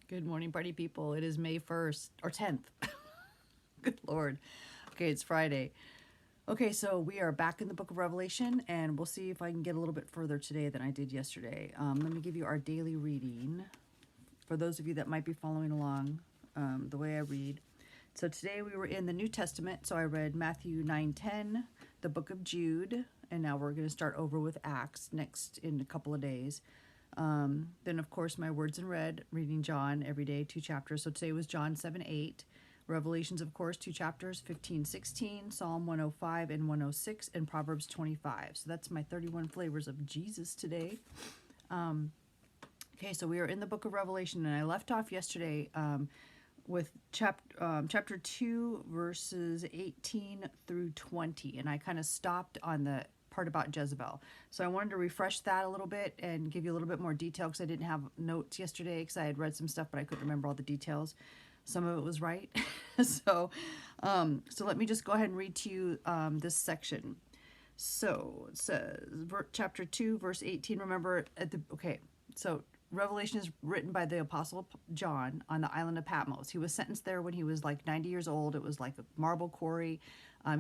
Good morning, party people. It is May 1st or 10th. Good Lord. Okay, it's Friday. Okay, so we are back in the book of Revelation, and we'll see if I can get a little bit further today than I did yesterday. Let me give you our daily reading for those of you that might be following along the way I read. So today we were in the New Testament, so I read Matthew 9:10, the book of Jude, and now we're going to start over with Acts next in a couple of days. Then, of course, my words in red, reading John every day, 2 chapters. So today was John 7:8. Revelations, of course, 2 chapters, 15:16, Psalm 105 and 106, and Proverbs 25. So that's my 31 flavors of Jesus today. Okay, so we are in the book of Revelation, and I left off yesterday with chapter 2, verses 18 through 20. And I kind of stopped on the part about Jezebel. So I wanted to refresh that a little bit and give you a little bit more detail because I didn't have notes yesterday because I had read some stuff, but I couldn't remember all the details. Some of it was right. So let me just go ahead and read to you this section. So it says, chapter 2, verse 18. Remember, so Revelation is written by the Apostle John on the island of Patmos. He was sentenced there when he was like 90 years old. It was like a marble quarry.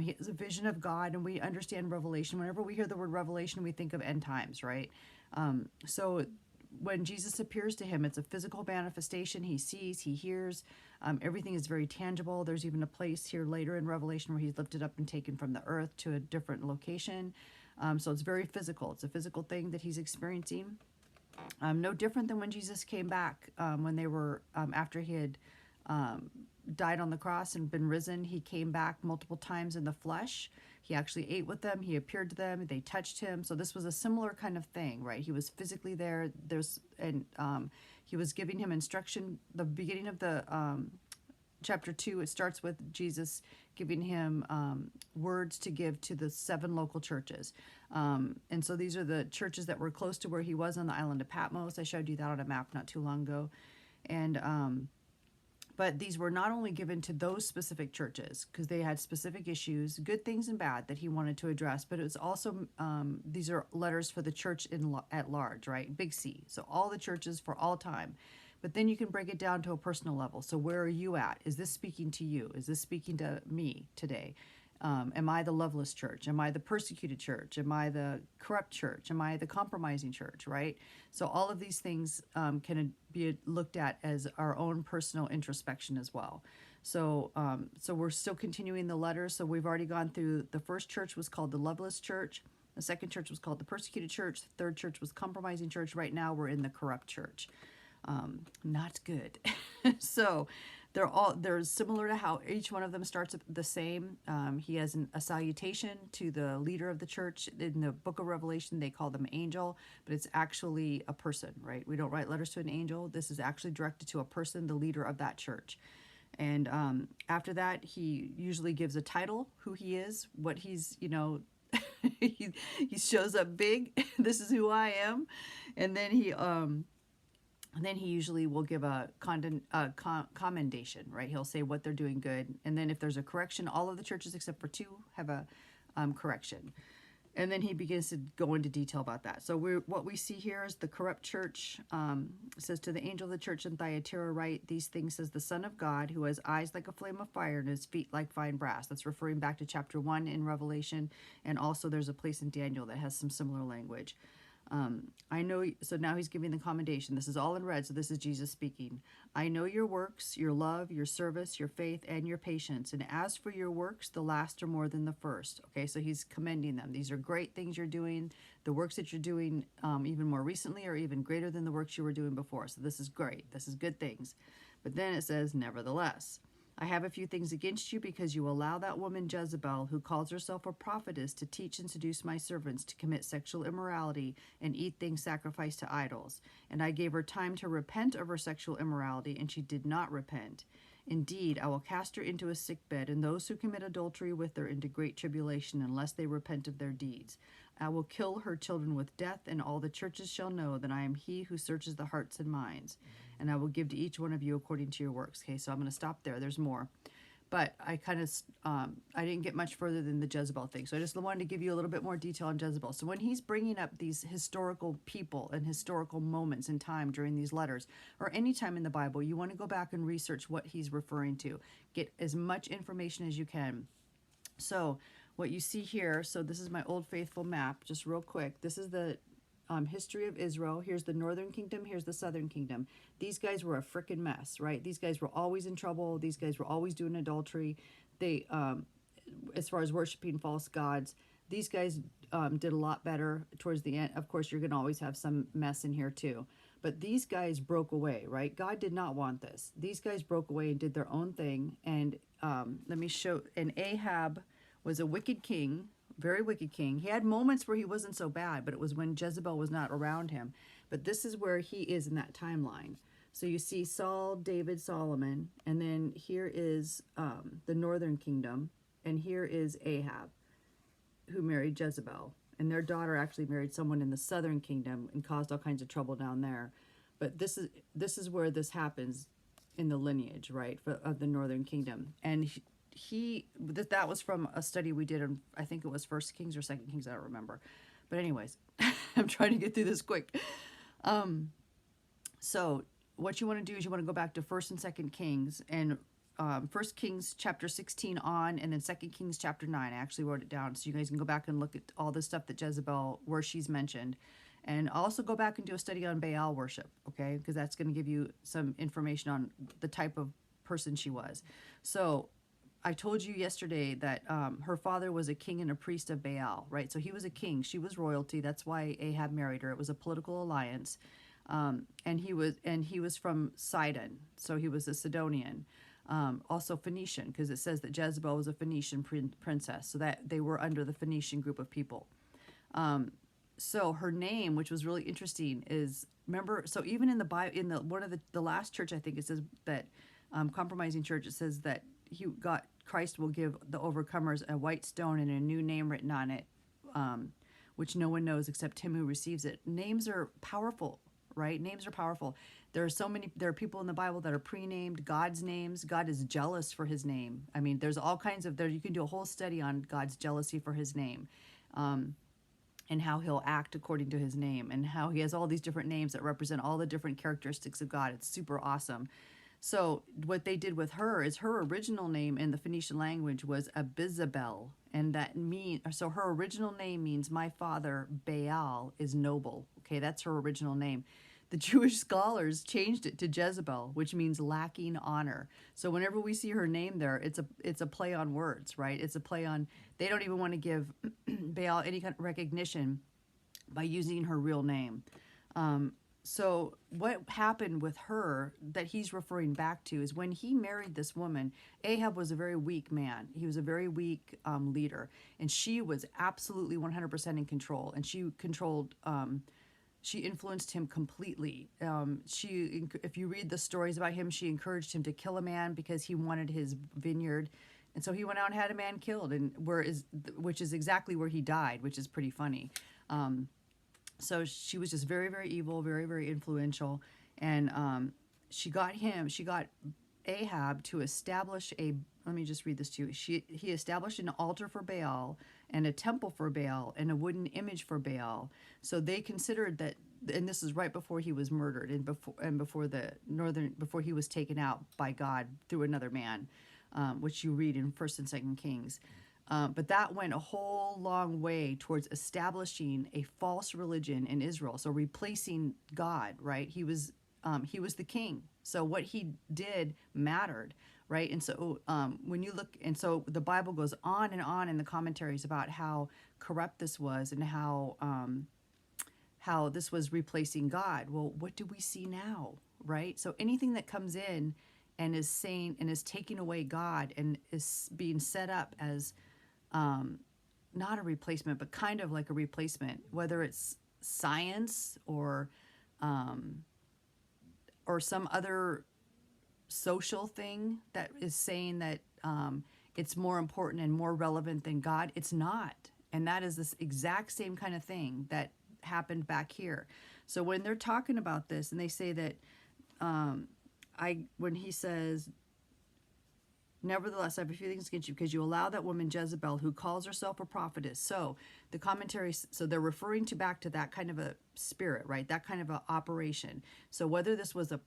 He has a vision of God, and we understand Revelation. Whenever we hear the word Revelation, we think of end times, right? So when Jesus appears to him, it's a physical manifestation. He sees, he hears. Everything is very tangible. There's even a place here later in Revelation where he's lifted up and taken from the earth to a different location. So it's very physical. It's a physical thing that he's experiencing. No different than when Jesus came back, when they were, after he had died on the cross and been risen, he came back multiple times in the flesh. He actually ate with them. He appeared to them. They touched him. So this was a similar kind of thing, right? He was physically there. He was giving him instruction. The beginning of the chapter 2, it starts with Jesus giving him words to give to the 7 local churches. And so these are the churches that were close to where he was on the island of Patmos. I showed you that on a map not too long ago. And but these were not only given to those specific churches because they had specific issues, good things and bad, that he wanted to address, but it was also, these are letters for the church at large, right? Big C. So all the churches for all time. But then you can break it down to a personal level. So where are you at? Is this speaking to you? Is this speaking to me today? Am I the loveless church? Am I the persecuted church? Am I the corrupt church? Am I the compromising church, right? So all of these things can be looked at as our own personal introspection as well. So we're still continuing the letter. So we've already gone through, the first church was called the loveless church. The second church was called the persecuted church. The third church was compromising church. Right now we're in the corrupt church. Not good. So they're similar to how each one of them starts the same. He has a salutation to the leader of the church. In the book of Revelation, they call them angel, but it's actually a person, right? We don't write letters to an angel. This is actually directed to a person, the leader of that church. And after that, he usually gives a title, who he is, what he's, he shows up big. This is who I am. And then he usually will give a commendation, right? He'll say what they're doing good. And then if there's a correction, all of the churches except for 2 have a correction. And then he begins to go into detail about that. So what we see here is the corrupt church. Says, to the angel of the church in Thyatira write, these things says the Son of God, who has eyes like a flame of fire and his feet like fine brass. That's referring back to chapter 1 in Revelation. And also there's a place in Daniel that has some similar language. I know, so now he's giving the commendation. This is all in red, so this is Jesus speaking. I know your works, your love, your service, your faith, and your patience. And as for your works, the last are more than the first. Okay, so he's commending them. These are great things you're doing. The works that you're doing even more recently are even greater than the works you were doing before. So this is great. This is good things. But then it says, nevertheless, I have a few things against you because you allow that woman Jezebel, who calls herself a prophetess, to teach and seduce my servants to commit sexual immorality and eat things sacrificed to idols. And I gave her time to repent of her sexual immorality, and she did not repent. Indeed, I will cast her into a sick bed, and those who commit adultery with her into great tribulation, unless they repent of their deeds. I will kill her children with death, and all the churches shall know that I am he who searches the hearts and minds. And I will give to each one of you according to your works. Okay, so I'm going to stop there. There's more. but I kind of I didn't get much further than the Jezebel thing. So I just wanted to give you a little bit more detail on Jezebel. So when he's bringing up these historical people and historical moments in time during these letters, or any time in the Bible, you want to go back and research what he's referring to. Get as much information as you can. So what you see here, so this is my Old Faithful map, just real quick. This is the history of Israel. Here's the northern kingdom. Here's the southern kingdom. These guys were a freaking mess, right? These guys were always in trouble. These guys were always doing adultery. They, as far as worshiping false gods, these guys did a lot better towards the end. Of course, you're going to always have some mess in here too. But these guys broke away, right? God did not want this. These guys broke away and did their own thing. And let me show, and Ahab was a wicked king, very wicked king. He had moments where he wasn't so bad, but it was when Jezebel was not around him. But this is where he is in that timeline. So you see Saul, David, Solomon, and then here is the northern kingdom, and here is Ahab, who married Jezebel. And their daughter actually married someone in the southern kingdom and caused all kinds of trouble down there. But this is where this happens in the lineage, right, of the northern kingdom. And that was from a study we did on, I think it was First Kings or Second Kings, I don't remember. But anyways, I'm trying to get through this quick. So what you want to do is you want to go back to First and Second Kings, and First Kings chapter 16 on, and then Second Kings chapter 9. I actually wrote it down so you guys can go back and look at all the stuff that Jezebel, where she's mentioned. And I'll also go back and do a study on Baal worship, okay? Because that's going to give you some information on the type of person she was. So I told you yesterday that her father was a king and a priest of Baal, right? So he was a king. She was royalty. That's why Ahab married her. It was a political alliance. And he was from Sidon, so he was a Sidonian. Also Phoenician, because it says that Jezebel was a Phoenician princess, so that they were under the Phoenician group of people. So her name, which was really interesting, is, remember, so even in the Bible, in the one of the last church, I think it says that Compromising Church, it says that Christ will give the overcomers a white stone and a new name written on it, which no one knows except him who receives it. Names are powerful, right? Names are powerful. There are people in the Bible that are pre-named, God's names. God is jealous for his name. I mean, there's all kinds of, you can do a whole study on God's jealousy for his name, and how he'll act according to his name, and how he has all these different names that represent all the different characteristics of God. It's super awesome. So what they did with her is, her original name in the Phoenician language was Abizabel, and so her original name means my father Baal is noble. Okay, that's her original name. The Jewish scholars changed it to Jezebel, which means lacking honor. So whenever we see her name there, it's a play on words, right? It's a play on, they don't even want to give Baal any kind of recognition by using her real name. So what happened with her that he's referring back to is when he married this woman, Ahab was a very weak man. He was a very weak leader, and she was absolutely 100% in control, and she controlled, she influenced him completely. If you read the stories about him, she encouraged him to kill a man because he wanted his vineyard. And so he went out and had a man killed, which is exactly where he died, which is pretty funny. So she was just very, very evil, very, very influential. And she got Ahab to establish let me just read this to you. He established an altar for Baal and a temple for Baal and a wooden image for Baal. So they considered that, and this is right before he was murdered and before he was taken out by God through another man, which you read in First and Second Kings. But that went a whole long way towards establishing a false religion in Israel. So replacing God, right? He was the king. So what he did mattered, right? And so when you look, and so the Bible goes on and on in the commentaries about how corrupt this was and how this was replacing God. Well, what do we see now, right? So anything that comes in and is saying and is taking away God and is being set up as not a replacement, but kind of like a replacement, whether it's science or some other social thing that is saying that it's more important and more relevant than God. It's not. And that is this exact same kind of thing that happened back here. So when they're talking about this and they say that when he says Nevertheless, I have a few things against you because you allow that woman Jezebel, who calls herself a prophetess. So the commentary, so they're referring to back to that kind of a spirit, right? That kind of a operation. So whether this was a